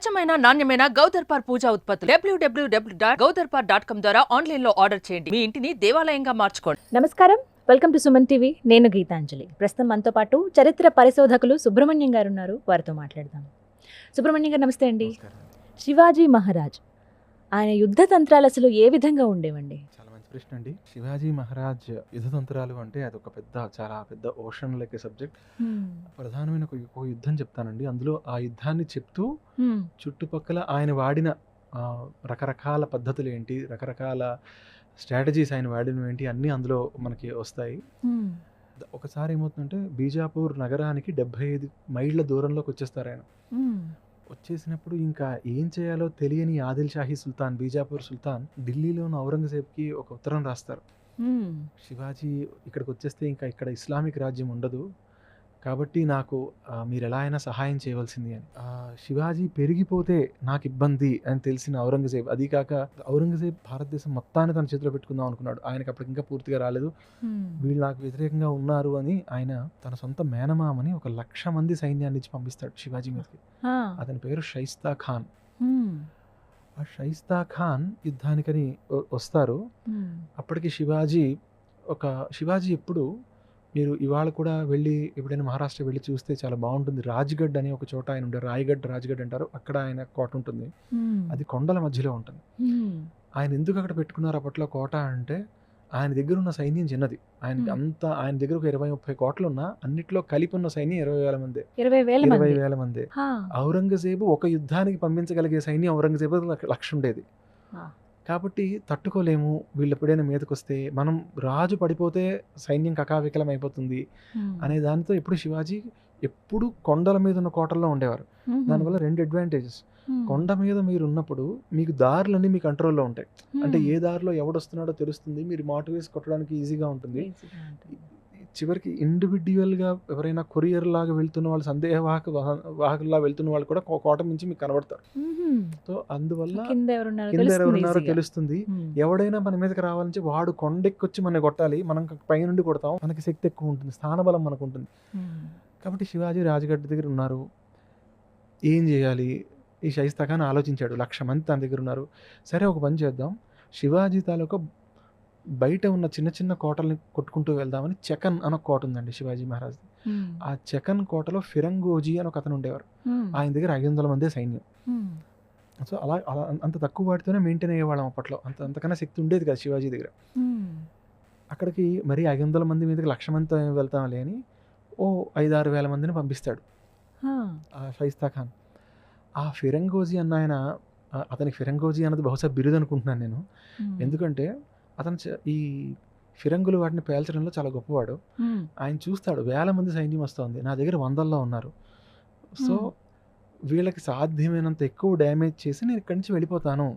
స్వచ్ఛమైన నాణ్యమైన గౌదర్పార్ పూజా ఉత్పత్తులు www.gaudarpar.com ద్వారా ఆన్లైన్ లో ఆర్డర్ చేయండి. మీ ఇంటిని దేవాలయంగా మార్చుకోండి. నమస్కారం, వెల్కమ్ టు సుమన్ టీవీ. నేను గీతాంజలి. ప్రస్తుతం మనతో పాటు చరిత్ర పరిశోధకులు సుబ్రహ్మణ్యం గారు ఉన్నారు. వారితో మాట్లాడదాం. సుబ్రహ్మణ్యం గారు నమస్తే అండి. శివాజీ మహారాజ్ ఆయన యుద్ధ తంత్రాలు అసలు ఏ విధంగా ఉండేవండి? చాలా మంచి ప్రశ్న అండి. శివాజీ మహారాజ్ యుద్ధ తంత్రాలు అంటే అదొక చాలా పెద్ద ఓషన్ లెక్క సబ్జెక్ట్. ప్రధానమైన ఒక యుద్ధం చెప్తానండి. అందులో ఆ యుద్ధాన్ని చెప్తూ చుట్టుపక్కల ఆయన వాడిన రకరకాల పద్ధతులు ఏంటి, రకరకాల స్ట్రాటజీస్ ఆయన వాడినవి ఏంటి, అన్నీ అందులో మనకి వస్తాయి. ఒకసారి ఏమవుతుందంటే బీజాపూర్ నగరానికి 75 మైళ్ళ దూరంలోకి వచ్చేస్తారు ఆయన. వచ్చేసినప్పుడు ఇంకా ఏం చేయాలో తెలియని ఆదిల్ షాహీ సుల్తాన్, బీజాపూర్ సుల్తాన్ ఢిల్లీలో ఉన్న ఔరంగజేబ్కి ఒక ఉత్తరం రాస్తారు. శివాజీ ఇక్కడికి వచ్చేస్తే ఇంకా ఇక్కడ ఇస్లామిక్ రాజ్యం ఉండదు, కాబట్టి నాకు మీరు ఎలా అయినా సహాయం చేయవలసింది అని. శివాజీ పెరిగిపోతే నాకు ఇబ్బంది అని తెలిసిన ఔరంగజేబ్, అది కాక ఔరంగజేబ్ భారతదేశం మొత్తాన్ని తన చేతిలో పెట్టుకుందాం అనుకున్నాడు. ఆయనకి అప్పటికి ఇంకా పూర్తిగా రాలేదు. వీళ్ళు నాకు వ్యతిరేకంగా ఉన్నారు అని ఆయన తన సొంత మేనమామని 1,00,000 మంది సైన్యాన్ని ఇచ్చి పంపిస్తాడు శివాజీ మీదకి. అతని పేరు షైస్తా ఖాన్. ఆ షైస్తా ఖాన్ యుద్ధానికని వస్తారు. అప్పటికి శివాజీ ఎప్పుడు, మీరు ఇవాళ కూడా వెళ్ళి ఎప్పుడైనా మహారాష్ట్ర వెళ్ళి చూస్తే చాలా బాగుంటుంది. రాజ్గఢ్ అనే ఒక చోట ఆయన ఉండే, రాజ్గఢ్ అంటారు, అక్కడ ఆయన కోట ఉంటుంది. అది కొండల మధ్యలో ఉంటుంది. ఆయన ఎందుకు అక్కడ పెట్టుకున్నారు అప్పట్లో కోట అంటే, ఆయన దగ్గర ఉన్న సైన్యం చిన్నది. ఆయన దగ్గర ఒక 20-30 కోటలు ఉన్నా అన్నిట్లో కలిపి ఉన్న సైన్యం 20,000 మంది. 20,000 మంది. ఔరంగజేబు ఒక యుద్ధానికి పంపించగలిగే సైన్యం ఔరంగజేబు 1,00,000 ఉండేది. కాబట్టి తట్టుకోలేము, వీళ్ళు ఎప్పుడైనా మీదకి వస్తే, మనం రాజు పడిపోతే సైన్యం కకావికలం అయిపోతుంది అనే దానితో శివాజీ ఎప్పుడు కొండల మీద ఉన్న కోటల్లో ఉండేవారు. దానివల్ల 2 అడ్వాంటేజెస్. కొండ మీద మీరు ఉన్నప్పుడు మీకు దారులన్నీ మీ కంట్రోల్లో ఉంటాయి. అంటే ఏ దారిలో ఎవడొస్తున్నాడో తెలుస్తుంది, మీరు మాటు వేసి కొట్టడానికి ఈజీగా ఉంటుంది. చివరికి ఇండివిడ్యువల్గా ఎవరైనా కొరియర్ లాగా వెళ్తున్న వాళ్ళు, వాహకుల్లా వెళ్తున్న వాళ్ళు కూడా కోట నుంచి మీకు కనబడతారు. సో అందువల్ల కింద ఎవరున్నారో తెలుస్తుంది. ఎవడైనా మన మీదకి రావాలంటే వాడు కొండెక్కొచ్చి మన కొట్టాలి, మనం పైనుండి కొడతాం, మనకి శక్తి ఎక్కువ ఉంటుంది, స్థానబలం మనకు ఉంటుంది. కాబట్టి శివాజీ రాజ్గఢ్ దగ్గర ఉన్నారు. ఏం చేయాలి? ఈ షైస్తా ఖాన్ ఆలోచించాడు. 1,00,000 మంది తన దగ్గర ఉన్నారు. సరే, ఒక పని చేద్దాం, శివాజీ తాలూకా బయట ఉన్న చిన్న చిన్న కోటల్ని కొట్టుకుంటూ వెళ్దామని చెకన్ అని ఒక కోట ఉందండి శివాజీ మహారాజ్. ఆ చెకన్ కోటలో ఫిరంగోజీ అని ఒక అతను ఉండేవారు. ఆయన దగ్గర 500 మందే సైన్యం. సో అలా అంత తక్కువ వాటితోనే మెయింటైన్ అయ్యేవాళ్ళం అప్పట్లో. అంతకన్నా శక్తి ఉండేది కదా శివాజీ దగ్గర. అక్కడికి మరి 500 మంది మీదకి 1,00,000 మందితో వెళ్తామలే అని 5-6 వేల మందిని పంపిస్తాడు ఆ షైస్తా ఖాన్. ఆ ఫిరంగోజీ అన్న ఆయన, అతనికి ఫిరంగోజీ అన్నది బహుశా బిరుదు అనుకుంటున్నాను నేను. ఎందుకంటే అతను ఈ ఫిరంగులు వాటిని పేల్చడంలో చాలా గొప్పవాడు. ఆయన చూస్తాడు, 1000 మంది సైన్యం వస్తుంది, నా దగ్గర 100లో ఉన్నారు. సో వీళ్ళకి సాధ్యమైనంత ఎక్కువ డ్యామేజ్ చేసి నేను ఇక్కడి నుంచి వెళ్ళిపోతాను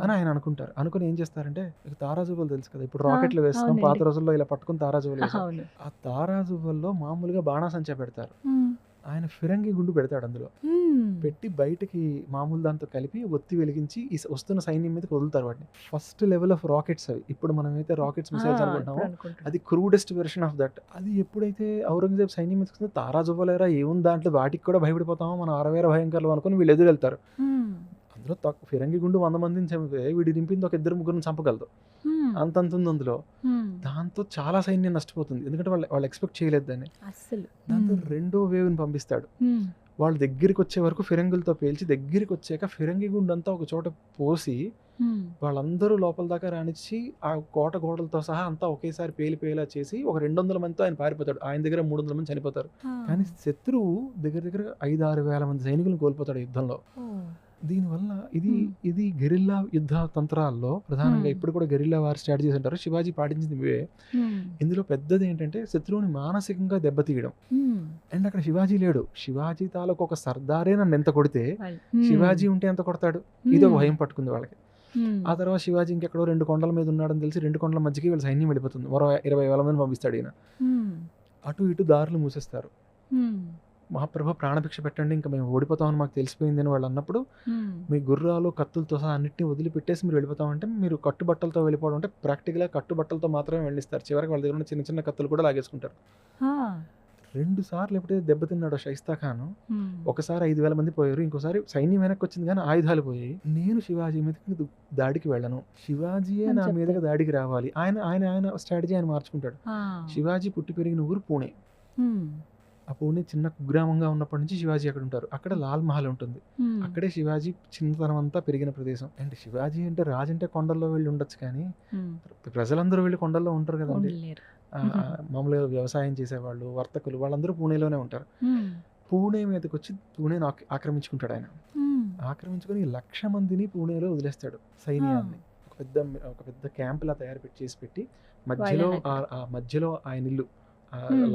అని ఆయన అనుకుంటారు. అనుకుని ఏం చేస్తారంటే, తారాజువ్వలు తెలుసు కదా, ఇప్పుడు రాకెట్లు వేస్తాం, పాత రోజుల్లో ఇలా పట్టుకుని తారాజువ్వలు వేస్తాం. ఆ తారాజువ్వల్లో మామూలుగా బాణాసంచా పెడతారు. ఆయన ఫిరంగి గుండు పెడతాడు. అందులో పెట్టి బయటకి మామూలు దాంతో కలిపి ఒత్తి వెలిగించి వస్తున్న సైన్యం మీదకి వదులుతారు వాటిని. ఫస్ట్ లెవెల్ ఆఫ్ రాకెట్స్ అవి. ఇప్పుడు మనం అయితే రాకెట్స్ మిసైల్స్ అనుకుంటామో అది క్రూడెస్ట్ వెర్షన్ ఆఫ్ దట్. అది ఎప్పుడైతే ఔరంగజేబ్ సైన్యం మీద వస్తుందో, తారాజువ్వలేరా ఏముంది దాంట్లో, వాటికి కూడా భయపడిపోతామో, మన అరవేర భయంకర్లు అనుకుని వీళ్ళు ఎదురు వెళ్తారు. అందులో ఫిరంగి గుండు 100 మందిని చంపితే వీడి నింపింది ఒక 2-3 చంపగలదు. అంతంతుంది అందులో. దాంతో చాలా సైన్యం నష్టపోతుంది, ఎందుకంటే వాళ్ళు ఎక్స్పెక్ట్ చేయలేదు దాన్ని. దాంతో 2వ వేవ్ని పంపిస్తాడు. వాళ్ళ దగ్గరికి వచ్చే వరకు ఫిరంగులతో పేల్చి, దగ్గరికి వచ్చాక ఫిరంగి గుండంతా ఒక చోట పోసి వాళ్ళందరూ లోపల దాకా రానిచ్చి ఆ కోట గోడలతో సహా అంతా ఒకేసారి పేలిపోయేలా చేసి ఒక 200 మందితో ఆయన పారిపోతాడు. ఆయన దగ్గర 300 మంది చనిపోతారు. కానీ శత్రువు దగ్గర 5-6 వేల మంది సైనికులను కోల్పోతాడు యుద్ధంలో. దీనివల్ల ఇది గెరిల్లా యుద్ధ తంత్రాల్లో ప్రధానంగా ఇప్పుడు కూడా గెరిల్లా వార్ స్ట్రాటజీస్ అంటారు. శివాజీ పాటించింది ఇవే. ఇందులో పెద్దది ఏంటంటే శత్రువుని మానసికంగా దెబ్బతీయడం. అండ్ అక్కడ శివాజీ లేడు, శివాజీ తాలూకు ఒక సర్దారే నన్ను ఎంత కొడితే శివాజీ ఉంటే ఎంత కొడతాడు, ఇదో భయం పట్టుకుంది వాళ్ళకి. ఆ తర్వాత శివాజీ ఇంకెక్కడో 2 కొండల మీద ఉన్నాడని తెలిసి 2 కొండల మధ్యకి వీళ్ళ సైన్యం వెళ్ళిపోతుంది. మరో 20,000 మంది పంపిస్తాడు ఈయన. అటు ఇటు దారులు మూసేస్తారు. మహాప్రభు ప్రాణభిక్ష పెట్టండి, ఇంకా మేము ఓడిపోతామని మాకు తెలిసిపోయింది అని వాళ్ళు అన్నప్పుడు, మీ గుర్రాలు కత్తులతో సహా అన్నింటినీ వదిలిపెట్టేసి మీరు వెళ్ళిపోతామంటే, మీరు కట్టుబట్టలతో వెళ్ళిపోవడం అంటే ప్రాక్టికల్గా కట్టుబట్టలతో మాత్రమే వెళ్ళిస్తారు. చివరికి వాళ్ళ దగ్గర ఉన్న చిన్న చిన్న కత్తులు కూడా లాగేసుకుంటారు. 2 సార్లు ఎప్పుడైతే దెబ్బతిన్నాడో షైస్తా ఖాన్, ఒకసారి 5,000 మంది పోయారు, ఇంకోసారి సైన్యం వెనక్కి వచ్చింది కానీ ఆయుధాలు పోయాయి. నేను శివాజీ మీదకి దాడికి వెళ్ళను, శివాజీయే అని నా చెప్తారు. మీదకి దాడికి రావాలి. ఆయన ఆయన ఆయన స్ట్రాటజీ ఆయన మార్చుకుంటాడు. శివాజీ పుట్టి పెరిగిన ఊరు పూణే. ఆ పూణే చిన్న కుగ్రామంగా ఉన్నప్పటి నుంచి శివాజీ అక్కడ ఉంటారు. అక్కడ లాల్ మహల్ ఉంటుంది. అక్కడే శివాజీ చిన్నతనం అంతా పెరిగిన ప్రదేశం. అంటే శివాజీ అంటే రాజు అంటే కొండల్లో వెళ్ళి ఉండొచ్చు కానీ ప్రజలందరూ వెళ్ళి కొండల్లో ఉంటారు కదండి. మామూలుగా వ్యవసాయం చేసేవాళ్ళు, వర్తకులు, వాళ్ళందరూ పూణేలోనే ఉంటారు. పూణే మీదకి వచ్చి పూణేని ఆక్రమించుకుంటాడు ఆయన. ఆక్రమించుకొని 1,00,000 మందిని పూణేలో వదిలేస్తాడు, సైన్యాన్ని. ఒక పెద్ద క్యాంప్ లా తయారు చేసి పెట్టి మధ్యలో మధ్యలో ఆయన ఇల్లు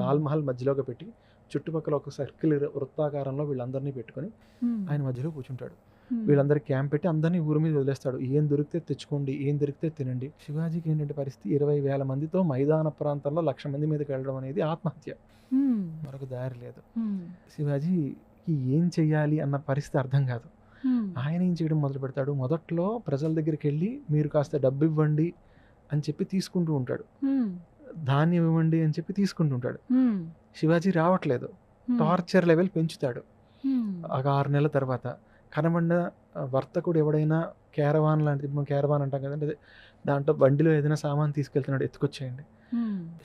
లాల్ మహల్ మధ్యలోకి పెట్టి చుట్టుపక్కల ఒక సర్కిల్ వృత్తాకారంలో వీళ్ళందరినీ పెట్టుకొని ఆయన మధ్యలో కూర్చుంటాడు. వీళ్ళందరికీ క్యాంప్ పెట్టి అందరినీ ఊరి మీద వదిలేస్తాడు. ఏం దొరికితే తెచ్చుకోండి, ఏం దొరికితే తినండి. శివాజీకి ఏంటంటే పరిస్థితి 20,000 మందితో మైదాన ప్రాంతంలో 1,00,000 మంది మీదకి వెళ్ళడం అనేది ఆత్మహత్య, మరొక దారి లేదు. శివాజీకి ఏం చెయ్యాలి అన్న పరిస్థితి అర్థం కాదు. ఆయన ఏం చేయడం మొదలు పెడతాడు, మొదట్లో ప్రజల దగ్గరికి వెళ్ళి మీరు కాస్త డబ్బు ఇవ్వండి అని చెప్పి తీసుకుంటూ ఉంటాడు, ధాన్యం ఇవ్వండి అని చెప్పి తీసుకుంటుంటాడు. శివాజీ రావట్లేదు, టార్చర్ లెవెల్ పెంచుతాడు. ఒక 6 నెలల తర్వాత కనబడిన వర్తకుడు ఎవడైనా క్యారవాన్ లాంటిది, మనం క్యారవాన్ అంటాం కదండి, దాంట్లో బండిలో ఏదైనా సామాన్ తీసుకెళ్తున్నాడు, ఎత్తుకొచ్చేయండి.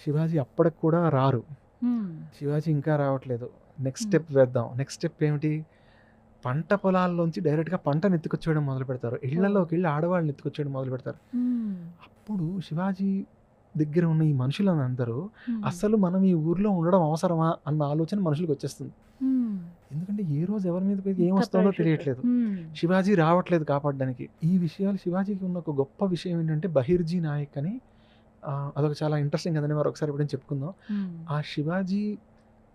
శివాజీ అప్పటికి కూడా రారు. శివాజీ ఇంకా రావట్లేదు, నెక్స్ట్ స్టెప్ వేద్దాం. నెక్స్ట్ స్టెప్ ఏమిటి, పంట పొలాల్లోంచి డైరెక్ట్గా పంటను ఎత్తుకొచ్చేయడం మొదలు పెడతారు. ఇళ్లలోకి వెళ్ళి ఆడవాళ్ళని ఎత్తుకొచ్చేయడం మొదలు పెడతారు. అప్పుడు శివాజీ దగ్గర ఉన్న ఈ మనుషులందరూ అసలు మనం ఈ ఊర్లో ఉండడం అవసరమా అన్న ఆలోచన మనుషులకు వచ్చేస్తుంది. ఎందుకంటే ఏ రోజు ఎవరి మీద ఏం వస్తుందో తెలియట్లేదు. శివాజీ రావట్లేదు కాపాడడానికి. ఈ విషయాలు శివాజీకి ఉన్న ఒక గొప్ప విషయం ఏంటంటే బహిర్జీ నాయక్ అని, అదొక చాలా ఇంట్రెస్టింగ్ కదండి, మరి ఒకసారి ఎప్పుడైనా చెప్పుకుందాం. ఆ శివాజీ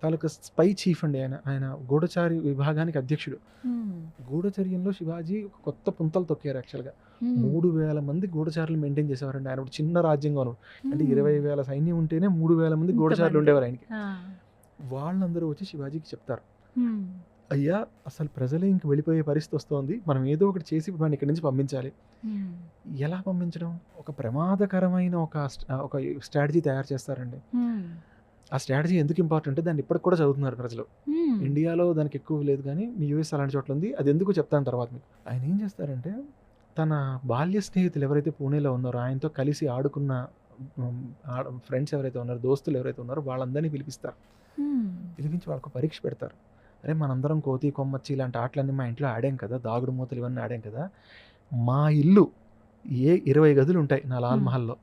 తాలూకా స్పై చీఫ్ అండి ఆయన గూఢచారి విభాగానికి అధ్యక్షుడు. గూఢచర్యంలో శివాజీ ఒక కొత్త పుంతలు తొక్కారు. యాక్చువల్గా 3,000 మంది గూఢచారులు మెయింటైన్ చేసేవారండి. ఆయన చిన్న రాజ్యంగా ఉన్నారు, అంటే 20,000 సైన్యం ఉంటేనే 3,000 మంది గూఢచారులు ఉండేవారు ఆయనకి. వాళ్ళందరూ వచ్చి శివాజీకి చెప్తారు, అయ్యా అసలు ప్రజలే ఇంక వెళ్ళిపోయే పరిస్థితి వస్తుంది, మనం ఏదో ఒకటి చేసి మనం ఇక్కడి నుంచి పంపించాలి. ఎలా పంపించడం, ఒక ప్రమాదకరమైన ఒక స్ట్రాటజీ తయారు చేస్తారండి. ఆ స్ట్రాటజీ ఎందుకు ఇంపార్టెంట్, దాన్ని ఇప్పటికి కూడా చదువుతున్నారు ప్రజలు. ఇండియాలో దానికి ఎక్కువ లేదు కానీ మీ యూఎస్ అలాంటి చోట్ల ఉంది, అది ఎందుకు చెప్తాను తర్వాత మీకు. ఆయన ఏం చేస్తారంటే తన బాల్య స్నేహితులు ఎవరైతే పూణేలో ఉన్నారో, ఆయనతో కలిసి ఆడుకున్న ఫ్రెండ్స్ ఎవరైతే ఉన్నారో, దోస్తులు ఎవరైతే ఉన్నారో వాళ్ళందరినీ పిలిపిస్తారు. పిలిపించి వాళ్ళకు పరీక్ష పెడతారు. అరే మనందరం కోతి కొమ్మచ్చి ఇలాంటి ఆటలన్నీ మా ఇంట్లో ఆడాం కదా, దాగుడు మూతలు ఇవన్నీ ఆడాం కదా, మా ఇల్లు 20 గదులు ఉంటాయి నా లాల్ మహల్లో,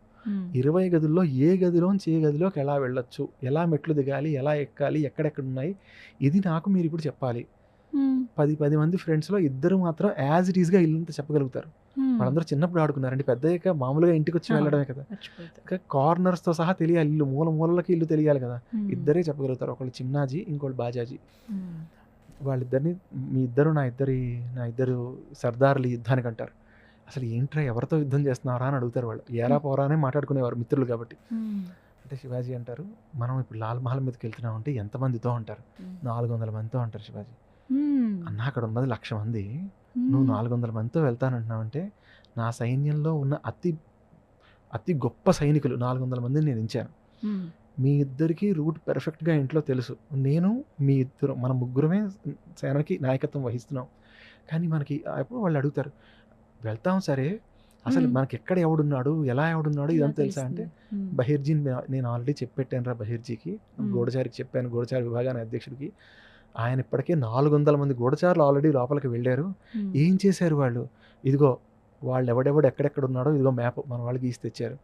20 గదుల్లో ఏ గదిలోంచి ఏ గదిలోకి ఎలా వెళ్ళొచ్చు, ఎలా మెట్లు దిగాలి, ఎలా ఎక్కాలి, ఎక్కడెక్కడ ఉన్నాయి, ఇది నాకు మీరు ఇప్పుడు చెప్పాలి. 10 మంది ఫ్రెండ్స్లో 2 మాత్రం యాజ్ ఇట్ ఈస్గా ఇల్లంతా చెప్పగలుగుతారు. వాళ్ళందరూ చిన్నప్పుడు ఆడుకున్నారండి, పెద్దయ్యాక మామూలుగా ఇంటికి వచ్చి వెళ్ళడమే కదా, కార్నర్స్తో సహా తెలియాలి, ఇల్లు మూలకి ఇల్లు తెలియాలి కదా. 2 చెప్పగలుగుతారు, ఒకళ్ళు చిన్నాజీ, ఇంకోళ్ళు బాజాజీ. వాళ్ళిద్దరిని మీ ఇద్దరు నా ఇద్దరు సర్దార్లు యుద్ధానికి అంటారు. అసలు ఏంట్రా ఎవరితో యుద్ధం చేస్తున్నారా అని అడుగుతారు వాళ్ళు. ఏరా పోరానే మాట్లాడుకునేవారు మిత్రులు కాబట్టి. అంటే శివాజీ అంటారు, మనం ఇప్పుడు లాల్ మహల్ మీదకి వెళ్తున్నాం అంటే ఎంతమందితో అంటారు, 400 మందితో అంటారు శివాజీ. అన్న అక్కడ ఉన్నది 1,00,000 మంది, నువ్వు 400 మందితో వెళ్తానంటున్నావు అంటే నా సైన్యంలో ఉన్న అతి గొప్ప సైనికులు 400 మందిని నేను ఇచ్చాను. మీ ఇద్దరికి రూట్ పెర్ఫెక్ట్గా ఇంట్లో తెలుసు, నేను మీ ఇద్దరు మన ముగ్గురమే సేనకి నాయకత్వం వహిస్తున్నాం. కానీ మనకి ఎప్పుడు వాళ్ళు అడుగుతారు, వెళ్తాం సరే అసలు మనకి ఎక్కడ ఎవడున్నాడు, ఎలా ఎవడున్నాడు ఇదంతా తెలుసా అంటే, బహిర్జీని నేను ఆల్రెడీ చెప్పెట్టాను రా, బహిర్జీకి గూఢచారికి చెప్పాను, గూఢచారి విభాగానికి అధ్యక్షుడికి. ఆయన ఇప్పటికే 400 మంది గూఢచారులు ఆల్రెడీ లోపలికి వెళ్ళారు. ఏం చేశారు వాళ్ళు, ఇదిగో వాళ్ళు ఎవడెవడు ఎక్కడెక్కడ ఉన్నాడో ఇదిగో మ్యాప్ మన వాళ్ళకి గీసి తెచ్చారు.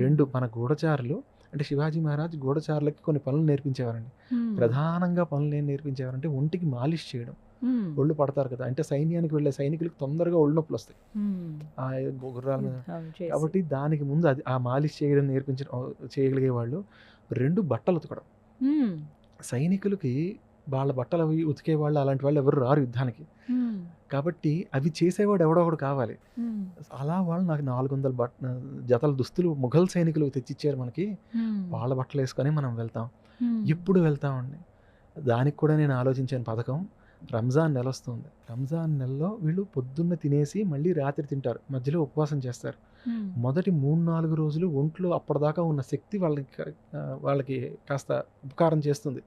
2 మన గూఢచారులు అంటే శివాజీ మహారాజ్ గూఢచారులకి కొన్ని పనులు నేర్పించేవారండి. ప్రధానంగా పనులు ఏం నేర్పించేవారంటే ఒంటికి మాలిష్ చేయడం. ఒళ్ళు పడతారు కదా, అంటే సైన్యానికి వెళ్ళే సైనికులకు తొందరగా ఒళ్ళు నొప్పులు వస్తాయి ఆ గుర్రాల మీద, కాబట్టి దానికి ముందు అది ఆ మాలిష్ చేయడం చేయగలిగే వాళ్ళు. 2 బట్టలు ఉతకడం. సైనికులకి వాళ్ళ బట్టలు అవి ఉతికే వాళ్ళు అలాంటి వాళ్ళు ఎవరు రారు యుద్ధానికి, కాబట్టి అవి చేసేవాడు ఎవడో ఒకడు కావాలి. అలా వాళ్ళు నాకు 400 జతల దుస్తులు ముఘల్ సైనికులు తెచ్చిచ్చారు మనకి, వాళ్ళ బట్టలు వేసుకొని మనం వెళ్తాం. ఎప్పుడు వెళ్తామండి, దానికి కూడా నేను ఆలోచించాను పథకం. రంజాన్ నెల వస్తుంది, రంజాన్ నెలలో వీళ్ళు పొద్దున్న తినేసి మళ్ళీ రాత్రి తింటారు, మధ్యలో ఉపవాసం చేస్తారు. మొదటి 3-4 రోజులు ఒంట్లో అప్పటిదాకా ఉన్న శక్తి వాళ్ళకి కాస్త ఉపకారం చేస్తుంది.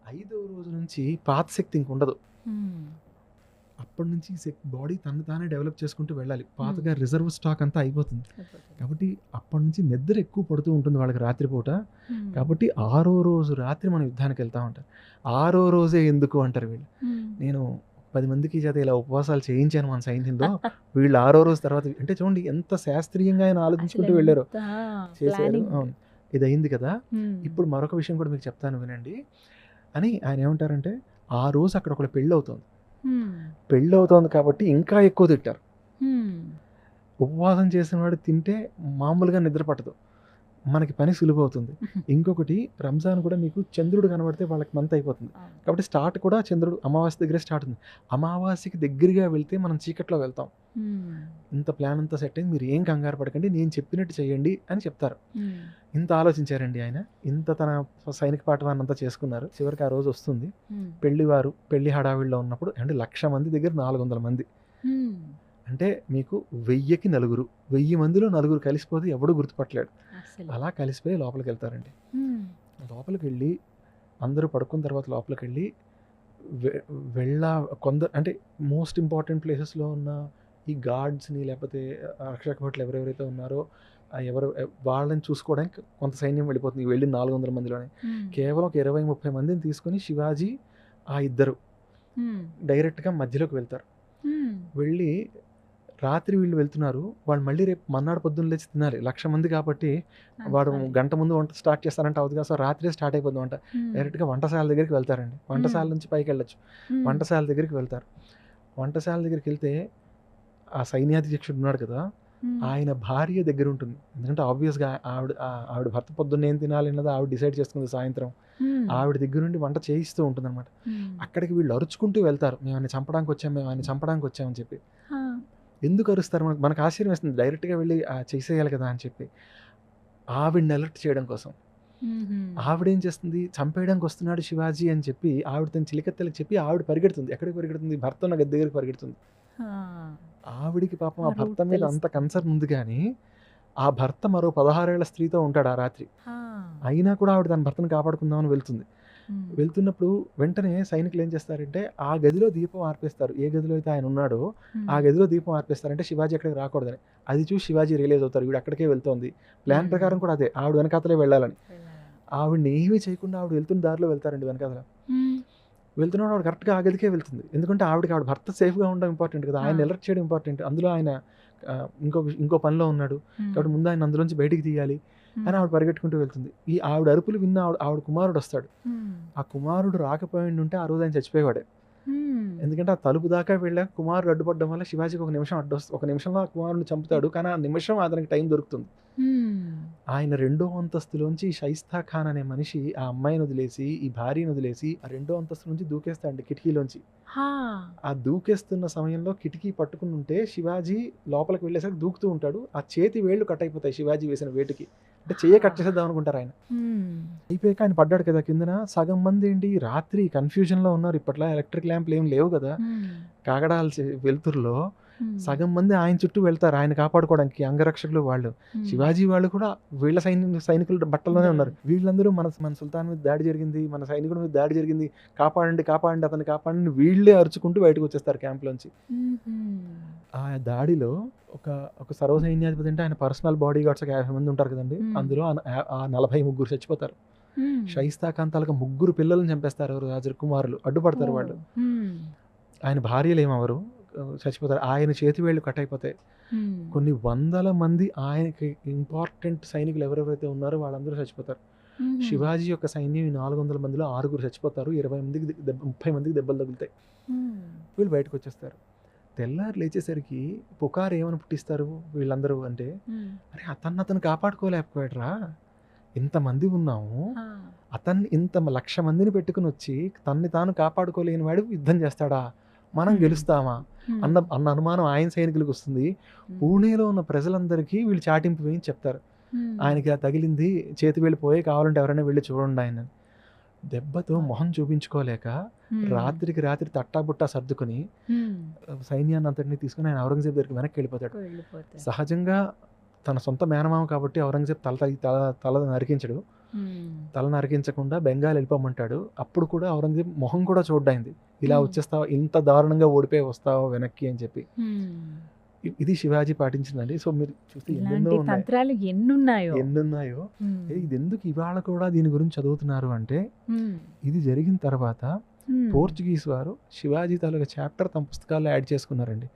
5వ రోజు నుంచి పాత శక్తి ఇంక ఉండదు. అప్పటి నుంచి బాడీ తను తానే డెవలప్ చేసుకుంటూ వెళ్ళాలి. పాతగా రిజర్వ్ స్టాక్ అంతా అయిపోతుంది. కాబట్టి అప్పటి నుంచి నిద్ర ఎక్కువ పడుతూ ఉంటుంది వాళ్ళకి రాత్రిపూట. కాబట్టి 6వ రోజు రాత్రి మనం యుద్ధానికి వెళ్తా ఉంటాం. 6వ రోజే ఎందుకు అంటారు వీళ్ళు. నేను 10 మందికి చేత ఇలా ఉపవాసాలు చేయించాను మన సైన్యంలో. వీళ్ళు 6వ రోజు తర్వాత అంటే చూడండి ఎంత శాస్త్రీయంగా ఆయన ఆలోచించుకుంటూ వెళ్ళారు, చేశారు. అవును, ఇది అయింది కదా. ఇప్పుడు మరొక విషయం కూడా మీకు చెప్తాను వినండి అని ఆయన ఏమంటారంటే, ఆ రోజు అక్కడ ఒకళ్ళ పెళ్ళి అవుతుంది. పెళ్ళి అవుతోంది కాబట్టి ఇంకా ఎక్కువ తిట్టారు. ఉపవాసం చేసిన వాడు తింటే మామూలుగా నిద్ర పట్టదు, మనకి పని సులువు అవుతుంది. ఇంకొకటి రంజాన్ కూడా మీకు చంద్రుడు కనబడితే వాళ్ళకి మంత్ అయిపోతుంది. కాబట్టి స్టార్ట్ కూడా చంద్రుడు అమావాస్య దగ్గరే స్టార్ట్ ఉంది. అమావాస్యకి దగ్గరగా వెళ్తే మనం చీకట్లో వెళ్తాం. ఇంత ప్లాన్ అంతా సెట్ అయింది, మీరు ఏం కంగారు పడకండి, నేను చెప్పినట్టు చేయండి అని చెప్తారు. ఇంత ఆలోచించారండి ఆయన. ఇంత తన సైనిక పాఠవాన్ని అంతా చేసుకున్నారు. చివరికి ఆ రోజు వస్తుంది. పెళ్లి హడావిడిలో ఉన్నప్పుడు అంటే 1,00,000 మంది దగ్గర 400 మంది అంటే మీకు 1000కి 4. 1000 మందిలో 4 కలిసిపోతే ఎవడు గుర్తుపట్టలేడు. అలా కలిసిపోయి లోపలికి వెళ్తారండి. లోపలికి వెళ్ళి అందరూ పడుకున్న తర్వాత లోపలికి వెళ్ళి కొందరు అంటే మోస్ట్ ఇంపార్టెంట్ ప్లేసెస్లో ఉన్న ఈ గార్డ్స్ని లేకపోతే రక్షక భటులు ఎవరెవరైతే ఉన్నారో వాళ్ళని చూసుకోవడానికి కొంత సైన్యం వెళ్ళిపోతుంది. వెళ్ళి 400 మందిలోనే కేవలం ఒక 20-30 మందిని తీసుకొని శివాజీ ఆ ఇద్దరు డైరెక్ట్గా మధ్యలోకి వెళ్తారు. వెళ్ళి రాత్రి వీళ్ళు వెళ్తున్నారు, వాళ్ళు మళ్ళీ రేపు మన్నాడు పొద్దున్న లేచి తినాలి. 1,00,000 మంది కాబట్టి వాడు గంట ముందు వంట స్టార్ట్ చేస్తారంటే అవుతుంది. సో రాత్రి స్టార్ట్ అయిపోతుంది వంట. డైరెక్ట్గా వంటశాల దగ్గరికి వెళ్తారండి. వంటశాల నుంచి పైకి వెళ్ళొచ్చు. వంటశాల దగ్గరికి వెళ్తారు. వంటశాల దగ్గరికి వెళ్తే ఆ సైన్యాధ్యక్షుడు ఉన్నాడు కదా, ఆయన భార్య దగ్గర ఉంటుంది. ఎందుకంటే ఆబ్వియస్గా ఆవిడ భర్త పొద్దున్న ఏం తినాలి అన్నది ఆవిడ డిసైడ్ చేసుకుంది. సాయంత్రం ఆవిడ దగ్గర నుండి వంట చేయిస్తూ ఉంటుంది అనమాట. అక్కడికి వీళ్ళు అరుచుకుంటూ వెళ్తారు, మేము ఆయన చంపడానికి వచ్చామని చెప్పి. ఎందుకు అరుస్తారు? మనకు ఆశ్చర్యం వేస్తుంది. డైరెక్ట్గా వెళ్ళి చేసేయాలి కదా అని చెప్పి ఆవిడని అలర్ట్ చేయడం కోసం. ఆవిడేం చేస్తుంది, చంపేయడానికి వస్తున్నాడు శివాజీ అని చెప్పి ఆవిడ తన చిలికత్తెలకు చెప్పి ఆవిడ పరిగెడుతుంది. ఎక్కడికి పరిగెడుతుంది? భర్త ఉన్న గది దగ్గరికి పరిగెడుతుంది. ఆవిడికి పాపం ఆ భర్త మీద అంత కన్సర్న్ ఉంది, కానీ ఆ భర్త మరో 16 ఏళ్ల స్త్రీతో ఉంటాడు ఆ రాత్రి. అయినా కూడా ఆవిడ తన భర్తను కాపాడుకుందామని వెళ్తుంది. వెళ్తున్నప్పుడు వెంటనే సైనికులు ఏం చేస్తారంటే ఆ గదిలో దీపం ఆర్పేస్తారు. ఏ గదిలో అయితే ఆయన ఉన్నాడో ఆ గదిలో దీపం ఆర్పేస్తారంటే శివాజీ అక్కడికి రాకూడదని. అది చూసి శివాజీ రియలైజ్ అవుతారు, వీడు అక్కడికే వెళ్తోంది. ప్లాన్ ప్రకారం కూడా అదే, ఆవిడ వెనకాతలే వెళ్ళాలని. ఆవిడని ఏమీ చేయకుండా ఆవిడ వెళ్తున్న దారిలో వెళ్తారండి. వెనకాతల వెళ్తున్నాడు, ఆవిడ కరెక్ట్గా ఆ గదికే వెళ్తుంది. ఎందుకంటే ఆవిడ భర్త సేఫ్గా ఉండడం ఇంపార్టెంట్ కదా, ఆయన అలర్ట్ చేయడం ఇంపార్టెంట్. అందులో ఆయన ఇంకో పనిలో ఉన్నాడు కాబట్టి ముందు ఆయన అందులోంచి బయటికి తీయాలి అని ఆవిడ పరిగెట్టుకుంటూ వెళ్తుంది. ఈ ఆవిడ అరుపులు విన్న ఆవిడ కుమారుడు వస్తాడు. ఆ కుమారుడు రాకపోయి ఉంటే ఆ రోజు ఆయన చచ్చిపోయేవాడే. ఎందుకంటే ఆ తలుపు దాకా వెళ్ళాక కుమారుడు అడ్డుపడడం వల్ల శివాజీకి ఒక నిమిషంలో ఆ కుమారుడిని చంపుతాడు. కానీ ఆ నిమిషం అతనికి టైం దొరుకుతుంది. ఆయన 2వ అంతస్తులోంచి షైస్తా ఖాన్ అనే మనిషి ఆ అమ్మాయిని వదిలేసి, ఈ భార్యను వదిలేసి ఆ 2వ అంతస్తు నుంచి దూకేస్తాడు కిటికీలోంచి. ఆ దూకేస్తున్న సమయంలో కిటికీ పట్టుకుని ఉంటే శివాజీ లోపలికి వెళ్ళేసరికి దూకుతూ ఉంటాడు. ఆ చేతి వేళ్ళు కట్ అయిపోతాయి శివాజీ వేసిన వేటుకి. అంటే చెయ్య కట్ చేసేద్దాం అనుకుంటారు ఆయన. అయిపోయాక ఆయన పడ్డాడు కదా కిందన. సగం మంది ఏంటి రాత్రి కన్ఫ్యూజన్లో ఉన్నారు. ఇప్పట్లో ఎలక్ట్రిక్ ల్యాంప్లు ఏం లేవు కదా, కాగడాల వెలుతురులో సగం మంది ఆయన చుట్టూ వెళ్తారు ఆయన కాపాడుకోవడానికి, అంగరక్షకులు వాళ్ళు. శివాజీ వాళ్ళు కూడా వీళ్ళ సైనికుల బట్టల్లోనే ఉన్నారు. వీళ్ళందరూ మన సుల్తాన్ మీద దాడి జరిగింది, మన సైనికుడి మీద దాడి జరిగింది, కాపాడండి అతన్ని కాపాడండి, వీళ్ళే అరుచుకుంటూ బయటకు వచ్చేస్తారు క్యాంప్లోంచి. ఆ దాడిలో ఒక సర్వసైన్యాధిపతి అంటే ఆయన పర్సనల్ బాడీ గార్డ్స్ 50 మంది ఉంటారు కదండి, అందులో ఆ 43 చచ్చిపోతారు. షైస్తా ఖాన్ తాలూకా 3 పిల్లలను చంపేస్తారు రాజు కుమారులు, అడ్డుపడతారు వాళ్ళు. ఆయన భార్యలు ఏమవరు, చచ్చిపోతారు. ఆయన చేతి వేళ్ళు కట్ అయిపోతాయి. కొన్ని 100 మంది ఆయనకి ఇంపార్టెంట్ సైనికులు ఎవరెవరైతే ఉన్నారో వాళ్ళందరూ చచ్చిపోతారు. శివాజీ యొక్క సైన్యం 400 మందిలో 6 చచ్చిపోతారు. 30 మందికి దెబ్బలు తగులుతాయి. వీళ్ళు బయటకు వచ్చేస్తారు. తెల్లారు లేచేసరికి పుకారు ఏమని పుట్టిస్తారు వీళ్ళందరూ అంటే, అరే అతను కాపాడుకోలేకపోయాడురా, ఇంతమంది ఉన్నాము, అతన్ని ఇంత 1,00,000 మందిని పెట్టుకుని వచ్చి తన్ని తాను కాపాడుకోలేని వాడు యుద్ధం చేస్తాడా, మనం గెలుస్తామా అన్న అనుమానం ఆయన సైనికులకు వస్తుంది. పూణేలో ఉన్న ప్రజలందరికీ వీళ్ళు చాటింపు వేయించి చెప్తారు, ఆయనకి ఇలా తగిలింది, చేతి వెళ్ళిపోయి, కావాలంటే ఎవరైనా వెళ్ళి చూడండి ఆయన. దెబ్బతో మొహం చూపించుకోలేక రాత్రికి రాత్రి తట్టాబుట్టా సర్దుకుని సైన్యాన్ని అంతటినీ తీసుకుని ఆయన ఔరంగజేబ్ దగ్గరికి వెనక్కి వెళ్ళిపోతాడు. సహజంగా తన సొంత మేనమామ కాబట్టి ఔరంగజేబ్ తల నరికించడు, తల నరికించకుండా బెంగాల్ వెళ్ళిపోమంటాడు. అప్పుడు కూడా ఔరంగజేబ్ మొహం కూడా చూడ్డాయింది, ఇలా వచ్చేస్తావా, ఇంత దారుణంగా ఓడిపోయి వస్తావా వెనక్కి అని చెప్పి. ఇది శివాజీ పాటించిందండి. సో మీరు చూస్తే ఇలాంటి తంత్రాలు ఎన్నున్నాయో. ఇది ఎందుకు ఇవాళ కూడా దీని గురించి చదువుతున్నారు అంటే, ఇది జరిగిన తర్వాత పోర్చుగీస్ వారు శివాజీ తాలూకా చాప్టర్ తమ పుస్తకాల్లో యాడ్ చేసుకున్నారండి.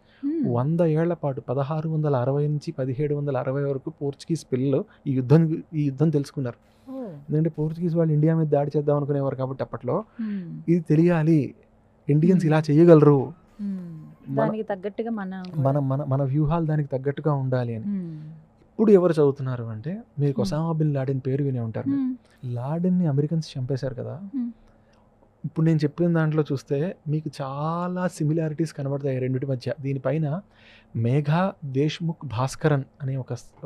100 ఏళ్ల పాటు 1660 నుంచి 1760 వరకు పోర్చుగీస్ పిల్లలు ఈ యుద్ధం తెలుసుకున్నారు. ఎందుకంటే పోర్చుగీస్ వాళ్ళు ఇండియా మీద దాడి చేద్దాం అనుకునేవారు కాబట్టి అప్పట్లో ఇది తెలియాలి, ఇండియన్స్ ఇలా చేయగలరు, దానికి తగ్గట్టుగా మన వ్యూహాలు దానికి తగ్గట్టుగా ఉండాలి అని. ఇప్పుడు ఎవరు చదువుతున్నారు అంటే, మీరు ఒసామా బిన్ లాడెన్ పేరు వినే ఉంటారు. లాడెన్ని అమెరికన్స్ చంపేశారు కదా. ఇప్పుడు నేను చెప్పిన దాంట్లో చూస్తే మీకు చాలా సిమిలారిటీస్ కనబడతాయి రెండింటి మధ్య. దీనిపైన మేఘా దేశ్ముఖ్ భాస్కరన్ అనే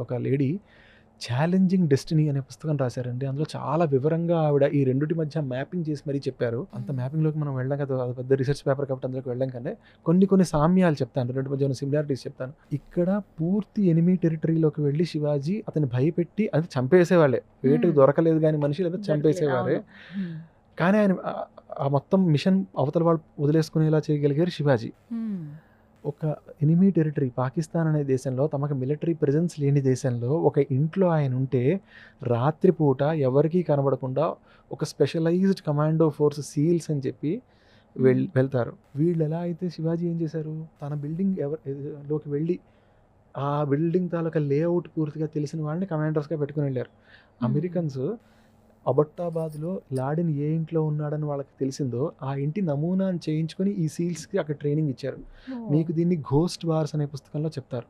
ఒక లేడీ ఛాలెంజింగ్ డెస్టినీ అనే పుస్తకం రాశారండి. అందులో చాలా వివరంగా ఆవిడ ఈ రెండింటి మధ్య మ్యాపింగ్ చేసి మరీ చెప్పారు. అంత మ్యాపింగ్లోకి మనం వెళ్ళాం కదా, అది పెద్ద రీసెర్చ్ పేపర్ కాబట్టి అందులోకి వెళ్ళాం కానీ కొన్ని సామ్యాలు చెప్తాను, రెండు మధ్య సిమిలారిటీస్ చెప్తాను. ఇక్కడ పూర్తి ఎనిమీ టెరిటరీలోకి వెళ్ళి శివాజీ అతన్ని భయపెట్టి, అది చంపేసేవాళ్ళే, వేటుకు దొరకలేదు కానీ మనిషి లేదా చంపేసేవారే. కానీ ఆయన ఆ మొత్తం మిషన్ అవతల వాళ్ళు వదిలేసుకునేలా చేయగలిగారు శివాజీ. ఒక ఎనిమీ టెరిటరీ పాకిస్తాన్ అనే దేశంలో, తమకు మిలిటరీ ప్రెజెన్స్ లేని దేశంలో ఒక ఇంట్లో ఆయన ఉంటే రాత్రిపూట ఎవరికీ కనబడకుండా ఒక స్పెషలైజ్డ్ కమాండో ఫోర్స్ సీల్స్ అని చెప్పి వెళ్తారు. వీళ్ళు ఎలా అయితే శివాజీ ఏం చేశారు, తన బిల్డింగ్ లోకి వెళ్ళి ఆ బిల్డింగ్ తాలూకా లేఅవుట్ పూర్తిగా తెలిసిన వాళ్ళని కమాండర్స్గా పెట్టుకుని వెళ్ళారు. అమెరికన్స్ అబట్టాబాద్లో లాడెన్ ఏ ఇంట్లో ఉన్నాడని వాళ్ళకి తెలిసిందో ఆ ఇంటి నమూనాను చేయించుకొని ఈ సీల్స్కి అక్కడ ట్రైనింగ్ ఇచ్చారు. మీకు దీన్ని ఘోస్ట్ వార్స్ అనే పుస్తకంలో చెప్తారు.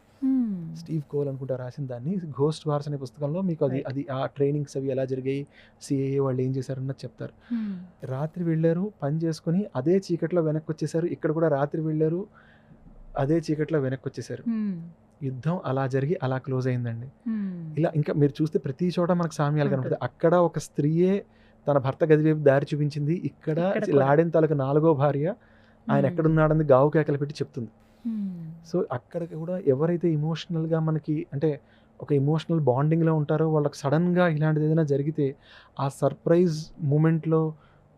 స్టీవ్ కోల్ అనుకుంటా రాసిన దాన్ని. ఘోస్ట్ వార్స్ అనే పుస్తకంలో మీకు అది ఆ ట్రైనింగ్స్ అవి ఎలా జరిగాయి, సిఐఏ వాళ్ళు ఏం చేశారన్నది చెప్తారు. రాత్రి వెళ్ళారు, పని చేసుకుని అదే చీకట్లో వెనక్కి వచ్చేసారు. ఇక్కడ కూడా రాత్రి వెళ్ళారు, అదే చీకట్లో వెనక్కి వచ్చేసారు. యుద్ధం అలా జరిగి అలా క్లోజ్ అయిందండి. ఇలా ఇంకా మీరు చూస్తే ప్రతి చోట మనకు సామ్యాలు కనపడతాయి. అక్కడ ఒక స్త్రీయే తన భర్త గది వైపు దారి చూపించింది, ఇక్కడ లాడెన్ తాలూకు 4వ భార్య ఆయన ఎక్కడున్నాడని గావు కేకలు పెట్టి చెప్తుంది. సో అక్కడ కూడా ఎవరైతే ఇమోషనల్గా మనకి అంటే ఒక ఇమోషనల్ బాండింగ్లో ఉంటారో వాళ్ళకి సడన్గా ఇలాంటిది ఏదైనా జరిగితే ఆ సర్ప్రైజ్ మూమెంట్లో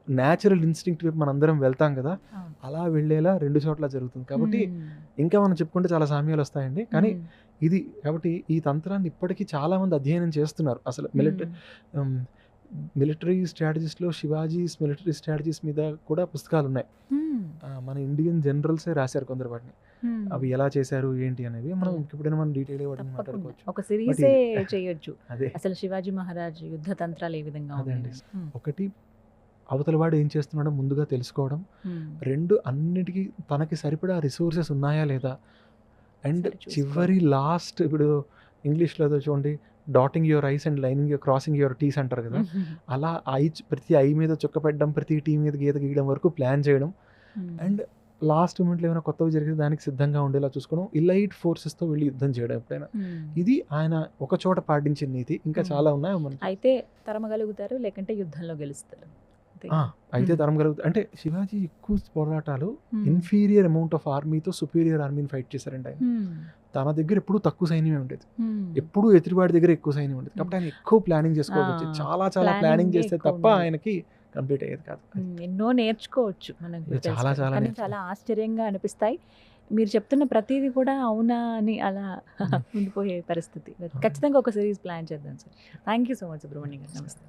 న్యాచురల్ ఇన్స్టింక్ట్ వైపు మనందరం వెళ్తాం కదా, అలా వెళ్ళేలా 2 చోట్ల జరుగుతుంది. కాబట్టి ఇంకా మనం చెప్పుకుంటే చాలా సామ్యాలు వస్తాయండి. కానీ ఇది కాబట్టి ఈ తంత్రాన్ని ఇప్పటికీ చాలామంది అధ్యయనం చేస్తున్నారు. అసలు మిలిటరీ స్ట్రాటజీస్లో శివాజీస్ మిలిటరీ స్ట్రాటజీస్ మీద కూడా పుస్తకాలు ఉన్నాయి. మన ఇండియన్ జనరల్సే రాశారు కొందరు వాటిని. అవి ఎలా చేశారు ఏంటి అనేది మనం ఎప్పుడైనా మనం డీటెయిల్ వాటిని మాట్లాడుకోవచ్చు. ఒక సిరీసే చేయొచ్చు. అదే అసలు శివాజీ మహారాజ్ యుద్ధ తంత్రాలు ఏ విధంగా అదండి. ఒకటి, అవతల వాడు ఏం చేస్తున్నాడో ముందుగా తెలుసుకోవడం. 2, అన్నిటికీ తనకి సరిపడా రిసోర్సెస్ ఉన్నాయా లేదా. అండ్ చివరి లాస్ట్, ఇప్పుడు ఇంగ్లీష్లో చూడండి, dotting your i's and lining your crossing your t's అంటారు కదా, అలా ప్రతి ఐ మీద చుక్క పెట్టడం, ప్రతి టీ మీద గీత గీయడం వరకు ప్లాన్ చేయడం. అండ్ లాస్ట్ మూమెంట్లో ఏమైనా కొత్తవి జరిగితే దానికి సిద్ధంగా ఉండేలా చూసుకోవడం. ఇలైట్ ఫోర్సెస్తో వెళ్ళి యుద్ధం చేయడం ఎప్పుడైనా. ఇది ఆయన ఒక చోట పాటించిన నీతి. ఇంకా చాలా ఉన్నాయి. అయితే తరమగలుగుతారు, లేకంటే యుద్ధంలో గెలుస్తారు. అయితే తరమగలుగుతారు. అంటే శివాజీ ఎక్కువ పోరాటాలు ఇన్ఫీరియర్ అమౌంట్ ఆఫ్ ఆర్మీతో సుపీరియర్ ఆర్మీని ఫైట్ చేశారండి ఆయన. తన దగ్గర ఎప్పుడు తక్కువ సైన్యమే ఉండేది, ఎప్పుడు ఎదురువాడి దగ్గర ఎక్కువ సైన్యం ఉండేది. కాబట్టి ఆయన ఎక్కువ ప్లానింగ్ చేసుకోవచ్చు. చాలా ప్లానింగ్ చేస్తే తప్ప ఆయనకి కంప్లీట్ అయ్యేది కాదు. ఎన్నో నేర్చుకోవచ్చు మనకు, చాలా ఆశ్చర్యంగా అనిపిస్తాయి. మీరు చెప్తున్న ప్రతిదీ కూడా అవునా అని అలా ఉండిపోయే పరిస్థితి. ఖచ్చితంగా ఒక సిరీస్ ప్లాన్ చేద్దాం sir. Thank you so much Subrahmanyam గారు. నమస్తే.